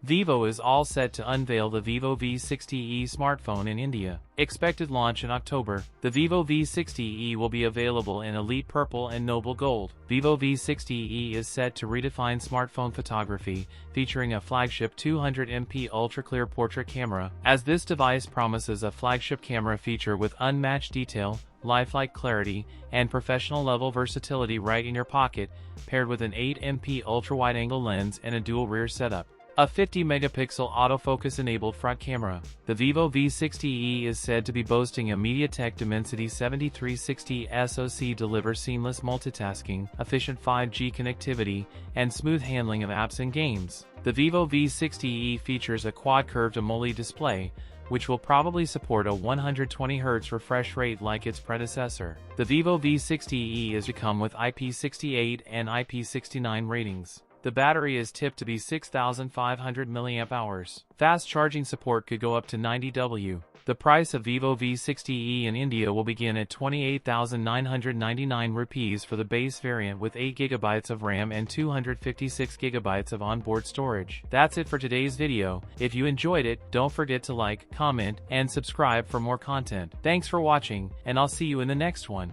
Vivo is all set to unveil the Vivo V60e smartphone in India. Expected launch in October, the Vivo V60e will be available in Elite Purple and Noble Gold. Vivo V60e is set to redefine smartphone photography, featuring a flagship 200MP ultra-clear portrait camera, as this device promises a flagship camera feature with unmatched detail, lifelike clarity, and professional-level versatility right in your pocket, paired with an 8MP ultra-wide-angle lens and a dual rear setup. A 50-megapixel autofocus-enabled front camera. The Vivo V60e is said to be boasting a MediaTek Dimensity 7360 SoC delivers seamless multitasking, efficient 5G connectivity, and smooth handling of apps and games. The Vivo V60e features a quad-curved AMOLED display, which will probably support a 120Hz refresh rate like its predecessor. The Vivo V60e is to come with IP68 and IP69 ratings. The battery is tipped to be 6,500 mAh. Fast charging support could go up to 90W. The price of Vivo V60e in India will begin at 28,999 rupees for the base variant with 8GB of RAM and 256GB of onboard storage. That's it for today's video. If you enjoyed it, don't forget to like, comment, and subscribe for more content. Thanks for watching, and I'll see you in the next one.